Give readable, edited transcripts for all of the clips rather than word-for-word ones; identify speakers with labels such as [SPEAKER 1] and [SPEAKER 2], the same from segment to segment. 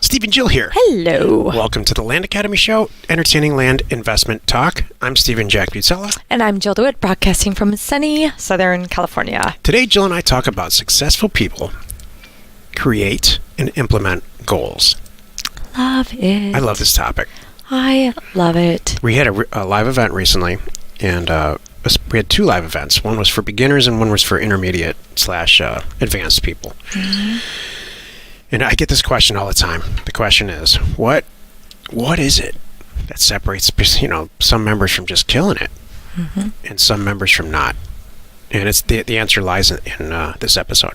[SPEAKER 1] Steve and Jill here.
[SPEAKER 2] Hello.
[SPEAKER 1] Welcome to the Land Academy Show, entertaining land investment talk. I'm Stephen Jack Butzella.
[SPEAKER 2] And I'm Jill DeWitt, broadcasting from sunny Southern California.
[SPEAKER 1] Today, Jill and I talk about successful people create and implement goals.
[SPEAKER 2] Love it.
[SPEAKER 1] I love this topic.
[SPEAKER 2] I love it.
[SPEAKER 1] We had a live event recently, and we had two live events. One was for beginners and one was for intermediate / advanced people. Mm-hmm. And I get this question all the time. The question is, what is it that separates, some members from just killing it, mm-hmm. and some members from not? And it's the answer lies in this episode.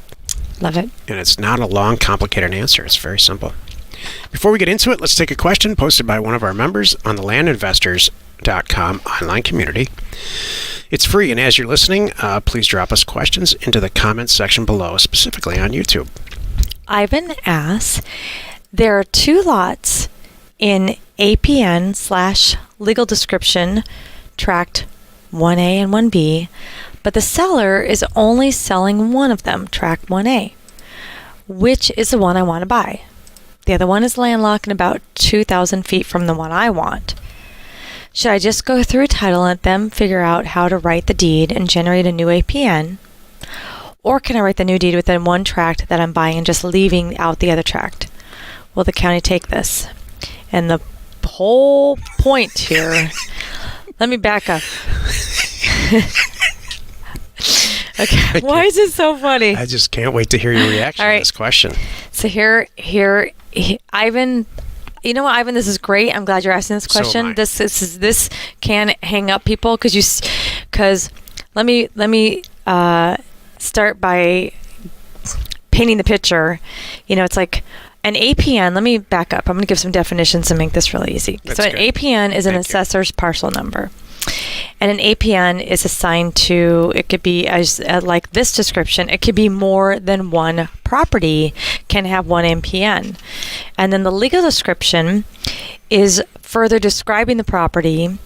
[SPEAKER 2] Love it.
[SPEAKER 1] And it's not a long, complicated answer. It's very simple. Before we get into it, let's take a question posted by one of our members on the landinvestors.com online community. It's free, and as you're listening, please drop us questions into the comments section below, specifically on YouTube.
[SPEAKER 2] Ivan asks, there are two lots in APN/legal description tract 1A and 1B, but the seller is only selling one of them, tract 1A. Which is the one I want to buy? The other one is landlocked and about 2,000 feet from the one I want. Should I just go through a title and let them figure out how to write the deed and generate a new APN? Or can I write the new deed within one tract that I'm buying and just leaving out the other tract? Will the county take this? And the whole point here, let me back up. Okay, why is it so funny?
[SPEAKER 1] I just can't wait to hear your reaction to this question.
[SPEAKER 2] So here, Ivan, you know what, Ivan, this is great. I'm glad you're asking this question.
[SPEAKER 1] So
[SPEAKER 2] This can hang up people because let me start by painting the picture. It's like an APN. Let me back up. I'm going to give some definitions and make this really easy.
[SPEAKER 1] That's
[SPEAKER 2] so an
[SPEAKER 1] good.
[SPEAKER 2] APN is an assessor's parcel number. And an APN is assigned to, it could be, as like this description, it could be more than one property can have one APN. And then the legal description is further describing the property,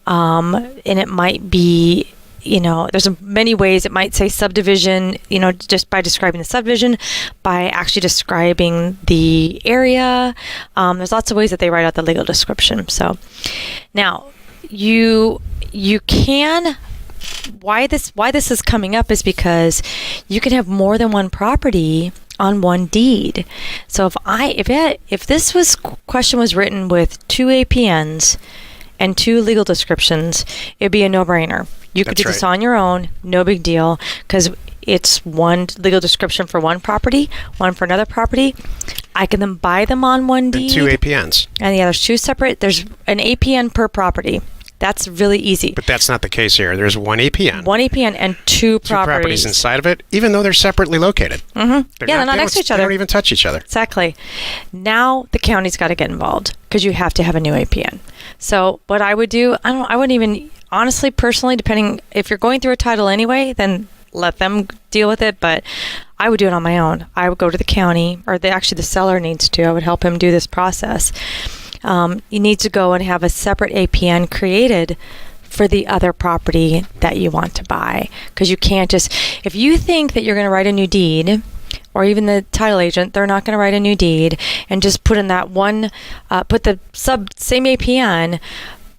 [SPEAKER 2] and it might be, there's many ways. It might say subdivision, just by describing the subdivision, by actually describing the area. There's lots of ways that they write out the legal description. So now you can, why this is coming up is because you can have more than one property on one deed. So if this question was written with two APNs and two legal descriptions, it'd be a no-brainer. You could do this on your own, no big deal, because it's one legal description for one property, one for another property. I can then buy them on one deed.
[SPEAKER 1] And two APNs.
[SPEAKER 2] And there's two separate, there's an APN per property. That's really easy.
[SPEAKER 1] But that's not the case here. There's one APN.
[SPEAKER 2] One APN and two properties
[SPEAKER 1] inside of it, even though they're separately located.
[SPEAKER 2] Mm-hmm. They're not next to each other.
[SPEAKER 1] They don't even touch each other.
[SPEAKER 2] Exactly. Now the county's got to get involved because you have to have a new APN. So what I would do, I wouldn't even, honestly, personally, depending, if you're going through a title anyway, then let them deal with it. But I would do it on my own. I would go to the county, or the seller needs to. I would help him do this process. You need to go and have a separate APN created for the other property that you want to buy. Because you can't just, if you think that you're going to write a new deed, or even the title agent, they're not going to write a new deed and just put in that one, put the same APN,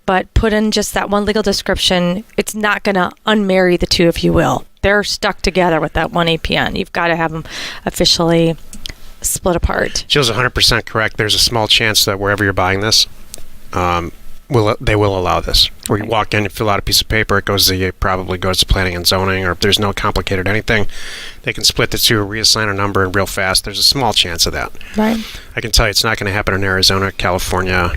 [SPEAKER 2] but put in just that one legal description, it's not going to unmarry the two, if you will. They're stuck together with that one APN. You've got to have them officially split apart.
[SPEAKER 1] Jill's 100% correct. There's a small chance that wherever you're buying this, they will allow this. Where you walk in, you fill out a piece of paper, it probably goes to planning and zoning, or if there's no complicated anything, they can split the two, reassign a number, and real fast. There's a small chance of that.
[SPEAKER 2] Right.
[SPEAKER 1] I can tell you it's not going to happen in Arizona, California,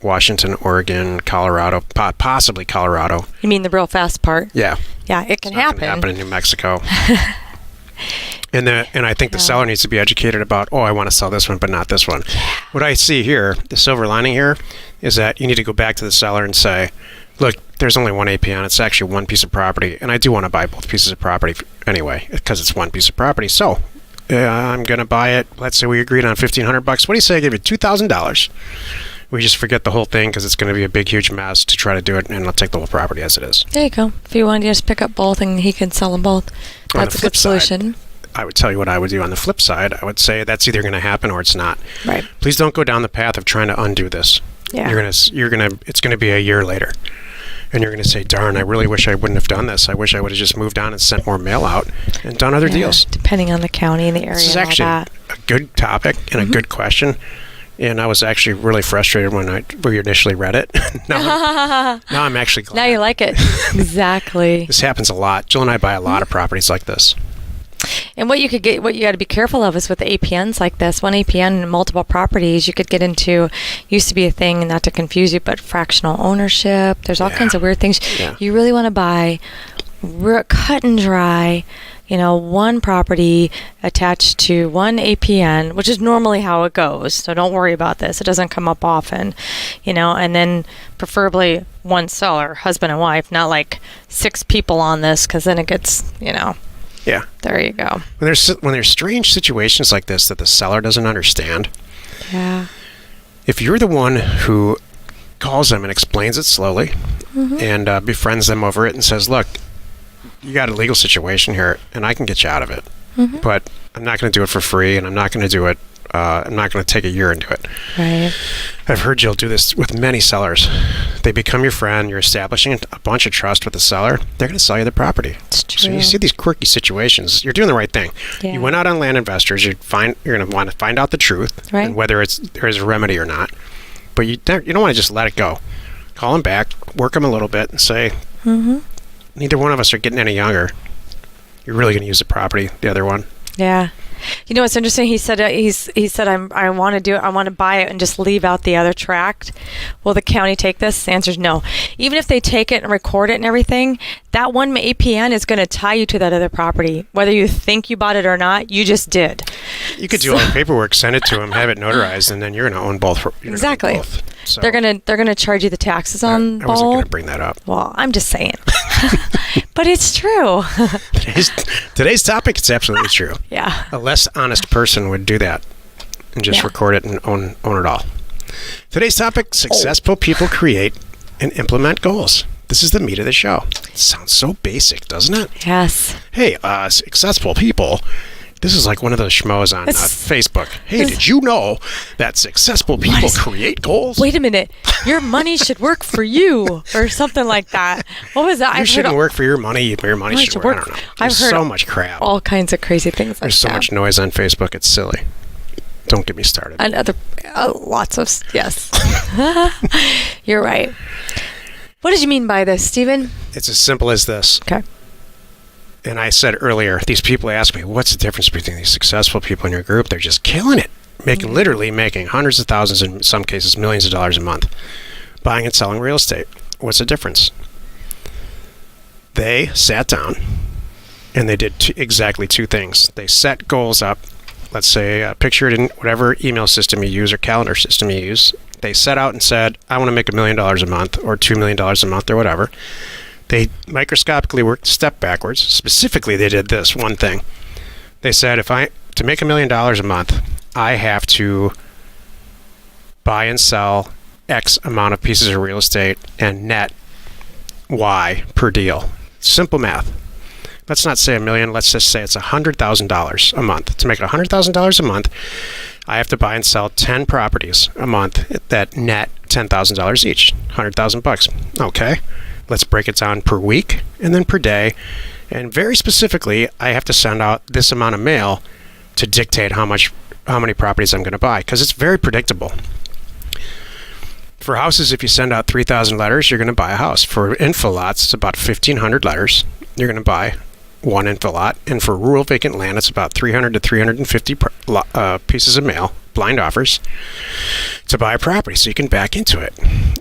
[SPEAKER 1] Washington, Oregon, Colorado, possibly Colorado.
[SPEAKER 2] You mean the real fast part?
[SPEAKER 1] Yeah.
[SPEAKER 2] Yeah, it can happen.
[SPEAKER 1] It's not going to happen in New Mexico. And I think the seller needs to be educated about, I want to sell this one, but not this one. What I see here, the silver lining here, is that you need to go back to the seller and say, look, there's only one APN. It's actually one piece of property, and I do want to buy both pieces of property anyway, because it's one piece of property. So I'm going to buy it. Let's say we agreed on $1,500. What do you say I give you $2,000? We just forget the whole thing because it's going to be a big, huge mess to try to do it, and I'll take the whole property as it is.
[SPEAKER 2] There you go. If you want to just pick up both and he can sell them both, that's a good solution.
[SPEAKER 1] I would tell you what I would do on the flip side. I would say that's either going to happen or it's not.
[SPEAKER 2] Right.
[SPEAKER 1] Please don't go down the path of trying to undo this.
[SPEAKER 2] Yeah.
[SPEAKER 1] It's going to be a year later. And you're going to say, darn, I really wish I wouldn't have done this. I wish I would have just moved on and sent more mail out and done other deals.
[SPEAKER 2] Depending on the county and the area.
[SPEAKER 1] This is
[SPEAKER 2] and all
[SPEAKER 1] actually
[SPEAKER 2] that.
[SPEAKER 1] a good topic and a good question. And I was actually really frustrated when we initially read it. now I'm actually glad.
[SPEAKER 2] Now you like it. Exactly.
[SPEAKER 1] This happens a lot. Jill and I buy a lot of properties like this.
[SPEAKER 2] And what you got to be careful of is with the APNs like this. One APN and multiple properties, you could get into, used to be a thing, not to confuse you, but fractional ownership. There's all kinds of weird things.
[SPEAKER 1] Yeah.
[SPEAKER 2] You really want to buy cut and dry, one property attached to one APN, which is normally how it goes. So don't worry about this. It doesn't come up often, and then preferably one seller, husband and wife, not like 6 people on this, because then it gets,
[SPEAKER 1] Yeah.
[SPEAKER 2] There you go.
[SPEAKER 1] When there's strange situations like this that the seller doesn't understand,
[SPEAKER 2] Yeah.
[SPEAKER 1] if you're the one who calls them and explains it slowly and befriends them over it and says, look, you got a legal situation here and I can get you out of it, but I'm not going to do it for free, and I'm not going to do it. I'm not going to take a year into it.
[SPEAKER 2] Right.
[SPEAKER 1] I've heard Jill do this with many sellers. They become your friend. You're establishing a bunch of trust with the seller. They're going to sell you the property.
[SPEAKER 2] It's true.
[SPEAKER 1] So you see these quirky situations. You're doing the right thing.
[SPEAKER 2] Yeah.
[SPEAKER 1] You went out on Land Investors. You're going to want to find out the truth
[SPEAKER 2] Right.
[SPEAKER 1] and whether there is a remedy or not. But you don't want to just let it go. Call them back, work them a little bit, and say, neither one of us are getting any younger. You're really going to use the property, the other one.
[SPEAKER 2] Yeah. What's interesting? He said I want to buy it and just leave out the other tract. Will the county take this? The answer is no. Even if they take it and record it and everything, that one APN is going to tie you to that other property. Whether you think you bought it or not, you just did.
[SPEAKER 1] You could do all the paperwork, send it to them, have it notarized, and then you're going to own both.
[SPEAKER 2] Exactly.
[SPEAKER 1] So
[SPEAKER 2] they're gonna charge you the taxes on both.
[SPEAKER 1] I wasn't going to bring that up.
[SPEAKER 2] Well, I'm just saying. But it's true.
[SPEAKER 1] Today's topic, it's absolutely true.
[SPEAKER 2] Yeah.
[SPEAKER 1] A less honest person would do that and just record it and own it all. Today's topic, successful people create and implement goals. This is the meat of the show. It sounds so basic, doesn't it?
[SPEAKER 2] Yes.
[SPEAKER 1] Hey, successful people. This is like one of those schmoes on Facebook. Hey, did you know that successful people create goals?
[SPEAKER 2] Wait a minute. Your money should work for you, or something like that. What was that?
[SPEAKER 1] You shouldn't work for your money. Your money should work. I don't know. There's so much crap.
[SPEAKER 2] All kinds of crazy things like that.
[SPEAKER 1] There's so much noise on Facebook. It's silly. Don't get me started.
[SPEAKER 2] And lots of, yes. You're right. What did you mean by this, Stephen?
[SPEAKER 1] It's as simple as this.
[SPEAKER 2] Okay.
[SPEAKER 1] And I said earlier, these people ask me, what's the difference between these successful people in your group? They're just killing it. Literally making hundreds of thousands, in some cases millions of dollars a month, buying and selling real estate. What's the difference? They sat down and they did exactly 2 things. They set goals up. Let's say, picture it in whatever email system you use or calendar system you use. They set out and said, I want to make $1 million a month or $2 million a month or whatever. They microscopically worked a step backwards. Specifically, they did this one thing. They said, to make $1 million a month, I have to buy and sell X amount of pieces of real estate and net Y per deal. Simple math. Let's not say $1 million. Let's just say it's $100,000 a month. To make it $100,000 a month, I have to buy and sell 10 properties a month that net $10,000 each. $100,000. Okay. Let's break it down per week and then per day. And very specifically, I have to send out this amount of mail to dictate how many properties I'm going to buy, because it's very predictable. For houses, if you send out 3,000 letters, you're going to buy a house. For info lots, it's about 1,500 letters. You're going to buy one info lot. And for rural vacant land, it's about 300 to 350 pieces of mail, blind offers, to buy a property so you can back into it.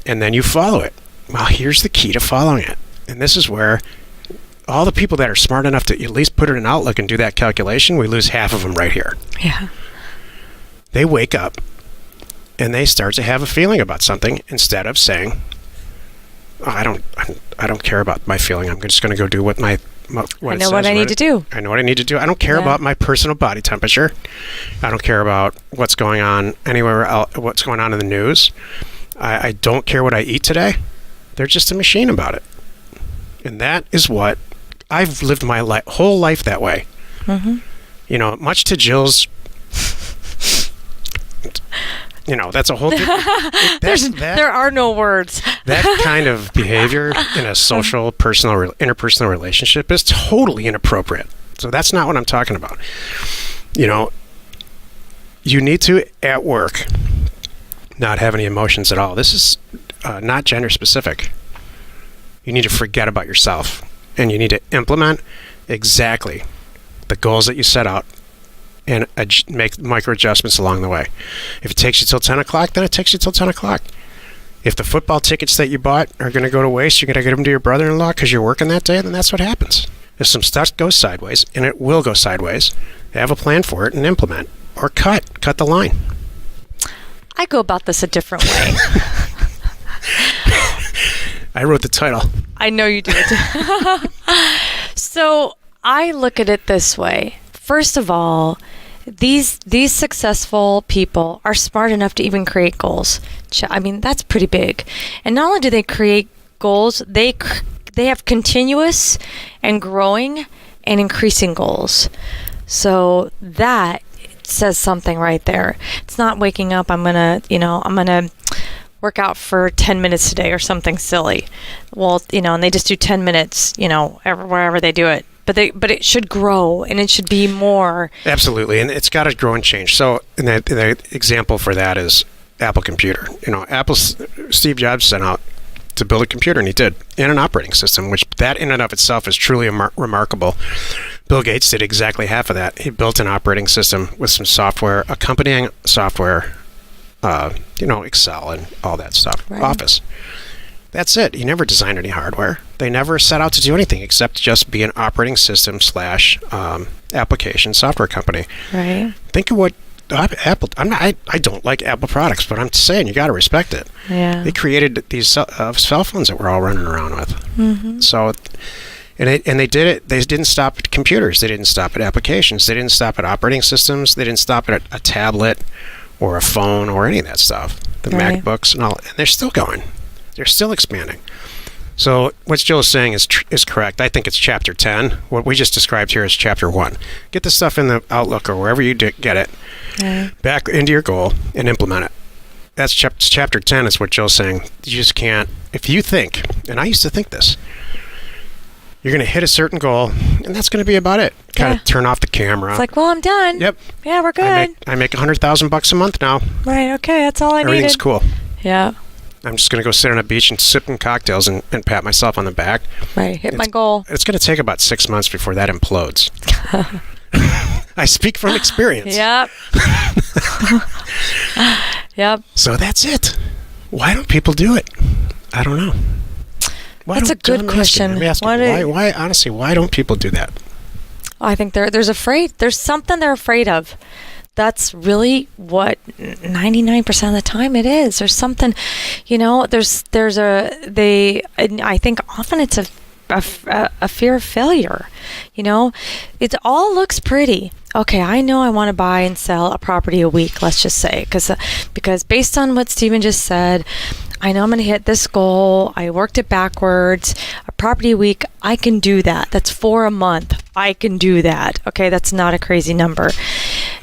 [SPEAKER 1] And then you follow it. Well, here's the key to following it. And this is where all the people that are smart enough to at least put it in Outlook and do that calculation, we lose half of them right here.
[SPEAKER 2] Yeah.
[SPEAKER 1] They wake up and they start to have a feeling about something instead of saying, I don't care about my feeling. I'm just going to go do what I know what I need to do. I know what I need to do. I don't care about my personal body temperature. I don't care about what's going on anywhere else, what's going on in the news. I don't care what I eat today. They're just a machine about it. And that is what I've lived my whole life that way. Much to Jill's, that's a whole different...
[SPEAKER 2] There are no words.
[SPEAKER 1] That kind of behavior in a social, personal, interpersonal relationship is totally inappropriate. So that's not what I'm talking about. You need to, at work, not have any emotions at all. This is not gender specific. You need to forget about yourself, and you need to implement exactly the goals that you set out and make micro adjustments along the way. If it takes you till 10 o'clock, then it takes you till 10 o'clock. If the football tickets that you bought are going to go to waste, you're going to get them to your brother-in-law because you're working that day, then that's what happens. If some stuff goes sideways, and it will go sideways, have a plan for it and implement. Or cut the line.
[SPEAKER 2] I go about this a different way.
[SPEAKER 1] I wrote the title.
[SPEAKER 2] I know you did. So I look at it this way. First of all, these successful people are smart enough to even create goals. I mean, that's pretty big. And not only do they create goals, they have continuous and growing and increasing goals. So that says something right there. It's not waking up, I'm gonna work out for 10 minutes today or something silly. Well, and they just do 10 minutes, wherever they do it. But it should grow, and it should be more. Absolutely, and it's got to grow and change. So, the example for that is Apple Computer. Apple's Steve Jobs sent out to build a computer, and he did, and an operating system, which that in and of itself is truly remarkable. Bill Gates did exactly half of that. He built an operating system with some software, accompanying software, Excel and all that stuff, right. Office. That's it. He never designed any hardware. They never set out to do anything except just be an operating system / application software company. Right.
[SPEAKER 1] Think of what Apple. I don't like Apple products, but I'm saying you got to respect it.
[SPEAKER 2] Yeah.
[SPEAKER 1] They created these cell phones that we're all running around with.
[SPEAKER 2] Mm-hmm.
[SPEAKER 1] So, and they did it. They didn't stop at computers. They didn't stop at applications. They didn't stop at operating systems. They didn't stop at a tablet or a phone or any of that stuff. The
[SPEAKER 2] right.
[SPEAKER 1] MacBooks and all, and they're still going. They're still expanding. So what Jill is saying is correct. I think it's chapter 10. What we just described here is chapter 1. Get the stuff in the Outlook or wherever you get it, back into your goal and implement it. That's chapter 10 is what Jill's saying. You just can't, if you think, and I used to think this, you're going to hit a certain goal, and that's going to be about it. Kind of turn off the camera.
[SPEAKER 2] It's like, well, I'm done.
[SPEAKER 1] Yep.
[SPEAKER 2] Yeah, we're good.
[SPEAKER 1] I make $100,000 a month now.
[SPEAKER 2] Right, okay, that's all I needed.
[SPEAKER 1] Everything's cool.
[SPEAKER 2] Yeah.
[SPEAKER 1] I'm just going to go sit on a beach and sipping cocktails and pat myself on the back.
[SPEAKER 2] Right, hit my goal.
[SPEAKER 1] It's going to take about 6 months before that implodes. I speak from experience.
[SPEAKER 2] Yep. Yep.
[SPEAKER 1] So that's it. Why don't people do it? I don't know.
[SPEAKER 2] That's a good question.
[SPEAKER 1] Let me ask you, why, honestly, why don't people do that?
[SPEAKER 2] I think there's something they're afraid of. That's really what 99% of the time it is. There's something, I think often it's a fear of failure. It all looks pretty. Okay, I know I want to buy and sell a property a week, let's just say, because based on what Stephen just said, I know I'm going to hit this goal. I worked it backwards. A property a week, I can do that. That's 4 a month. I can do that. Okay, that's not a crazy number.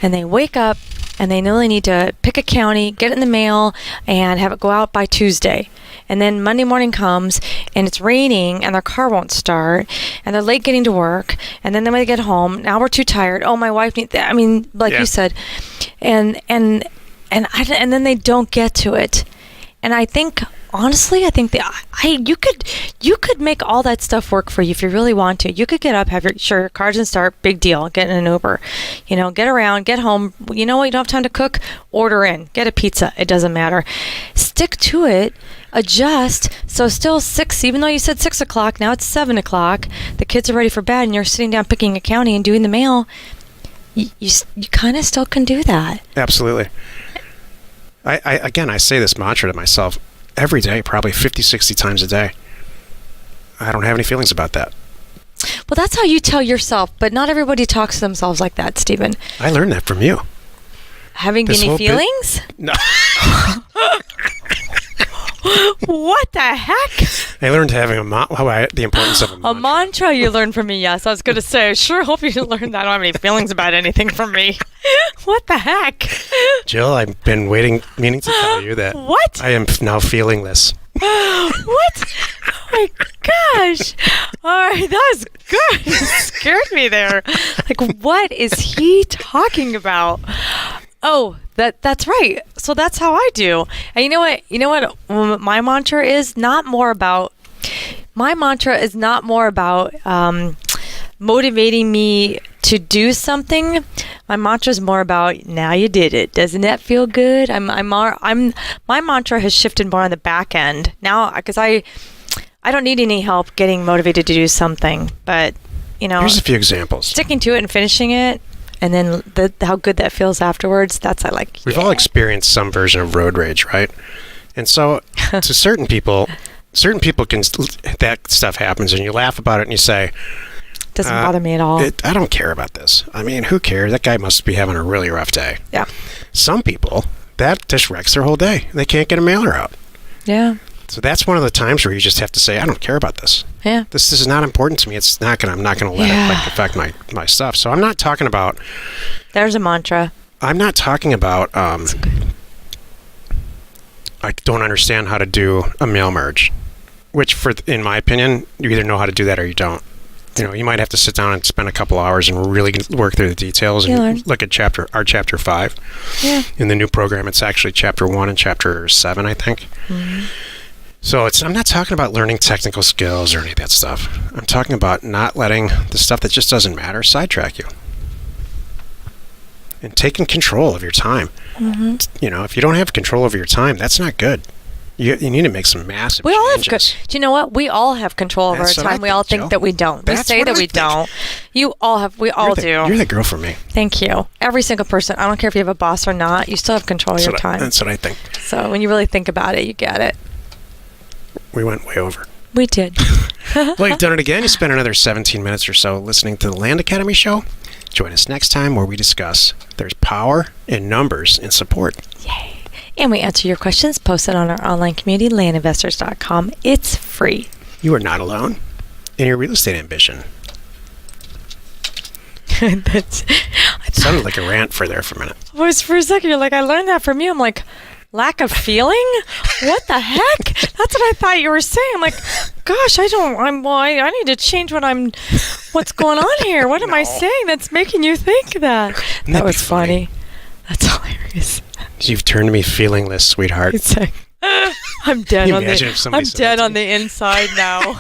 [SPEAKER 2] And they wake up and they know they need to pick a county, get it in the mail, and have it go out by Tuesday. And then Monday morning comes and it's raining and their car won't start and they're late getting to work. And then when they get home, now we're too tired. Oh, my wife needs that. I mean, you said. And then they don't get to it. And I think, honestly, you could make all that stuff work for you if you really want to. You could get up, have your car doesn't start, big deal, get in an Uber. Get around, get home. You know what, you don't have time to cook? Order in, get a pizza. It doesn't matter. Stick to it, adjust. So still 6, even though you said 6 o'clock, now it's 7 o'clock. The kids are ready for bed and you're sitting down picking a county and doing the mail. You kind of still can do that.
[SPEAKER 1] Absolutely. I say this mantra to myself every day, probably 50, 60 times a day. I don't have any feelings about that.
[SPEAKER 2] Well, that's how you tell yourself, but not everybody talks to themselves like that, Stephen.
[SPEAKER 1] I learned that from you.
[SPEAKER 2] Having any feelings?
[SPEAKER 1] No.
[SPEAKER 2] What the heck?
[SPEAKER 1] I learned having the importance of a mantra.
[SPEAKER 2] A mantra you learned from me, yes. I was going to say, I sure hope you learned that. I don't have any feelings about anything from me. What the heck?
[SPEAKER 1] Jill, I've been meaning to tell you that
[SPEAKER 2] What?
[SPEAKER 1] I am now feeling this.
[SPEAKER 2] What? Oh my gosh. All right, that was good. You scared me there. Like, what is he talking about? Oh, that's right. So that's how I do. And you know what? My mantra is not more about motivating me to do something. My mantra is more about, now you did it. Doesn't that feel good? My mantra has shifted more on the back end now, because I don't need any help getting motivated to do something. But
[SPEAKER 1] here's a few examples.
[SPEAKER 2] Sticking to it and finishing it, and then how good that feels afterwards. That's I like.
[SPEAKER 1] We've all experienced some version of road rage, right? And so, to certain people can, that stuff happens, and you laugh about it, and you say,
[SPEAKER 2] doesn't bother me at all.
[SPEAKER 1] I don't care about this. I mean, who cares? That guy must be having a really rough day.
[SPEAKER 2] Yeah.
[SPEAKER 1] Some people, that just wrecks their whole day. They can't get a mailer out.
[SPEAKER 2] Yeah.
[SPEAKER 1] So that's one of the times where you just have to say, I don't care about this.
[SPEAKER 2] Yeah.
[SPEAKER 1] This is not important to me. I'm not gonna let it affect my stuff. So I'm not talking about.
[SPEAKER 2] There's a mantra.
[SPEAKER 1] I'm not talking about. I don't understand how to do a mail merge, which, in my opinion, you either know how to do that or you don't. You might have to sit down and spend a couple hours and really work through the details and look at chapter 5.
[SPEAKER 2] Yeah.
[SPEAKER 1] In the new program, it's actually chapter 1 and chapter 7, I think. Mm-hmm. So I'm not talking about learning technical skills or any of that stuff. I'm talking about not letting the stuff that just doesn't matter sidetrack you. And taking control of your time. Mm-hmm. If you don't have control over your time, that's not good. You need to make some massive changes.
[SPEAKER 2] Do you know what? We all have control over our time. We all think that we don't. We say that we don't. You all have. We all do.
[SPEAKER 1] You're the girl for me.
[SPEAKER 2] Thank you. Every single person. I don't care if you have a boss or not. You still have control of your time.
[SPEAKER 1] That's what I think.
[SPEAKER 2] So when you really think about it, you get it.
[SPEAKER 1] We went way over.
[SPEAKER 2] We did.
[SPEAKER 1] Well, you've done it again. You spent another 17 minutes or so listening to the Land Academy show. Join us next time where we discuss there's power in numbers in support.
[SPEAKER 2] Yay. And we answer your questions posted on our online community, landinvestors.com. It's free.
[SPEAKER 1] You are not alone in your real estate ambition. It sounded like a rant for a minute.
[SPEAKER 2] For a second, you're like, I learned that from you. I'm like, lack of feeling? What the heck? That's what I thought you were saying. I'm like, gosh, I need to change what's going on here. What am I saying that's making you think that? That was funny. That's hilarious.
[SPEAKER 1] You've turned me feelingless, sweetheart.
[SPEAKER 2] It's like, I'm dead on the inside now.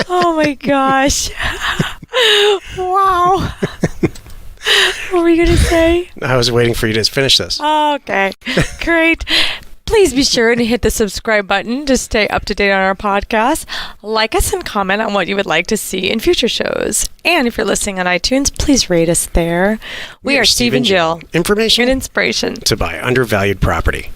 [SPEAKER 2] Oh my gosh. Wow. What were you going to say?
[SPEAKER 1] I was waiting for you to finish this.
[SPEAKER 2] Okay. Great. Please be sure to hit the subscribe button to stay up to date on our podcast. Like us and comment on what you would like to see in future shows. And if you're listening on iTunes, please rate us there. We are Steve and Jill.
[SPEAKER 1] Information
[SPEAKER 2] and inspiration
[SPEAKER 1] to buy undervalued property.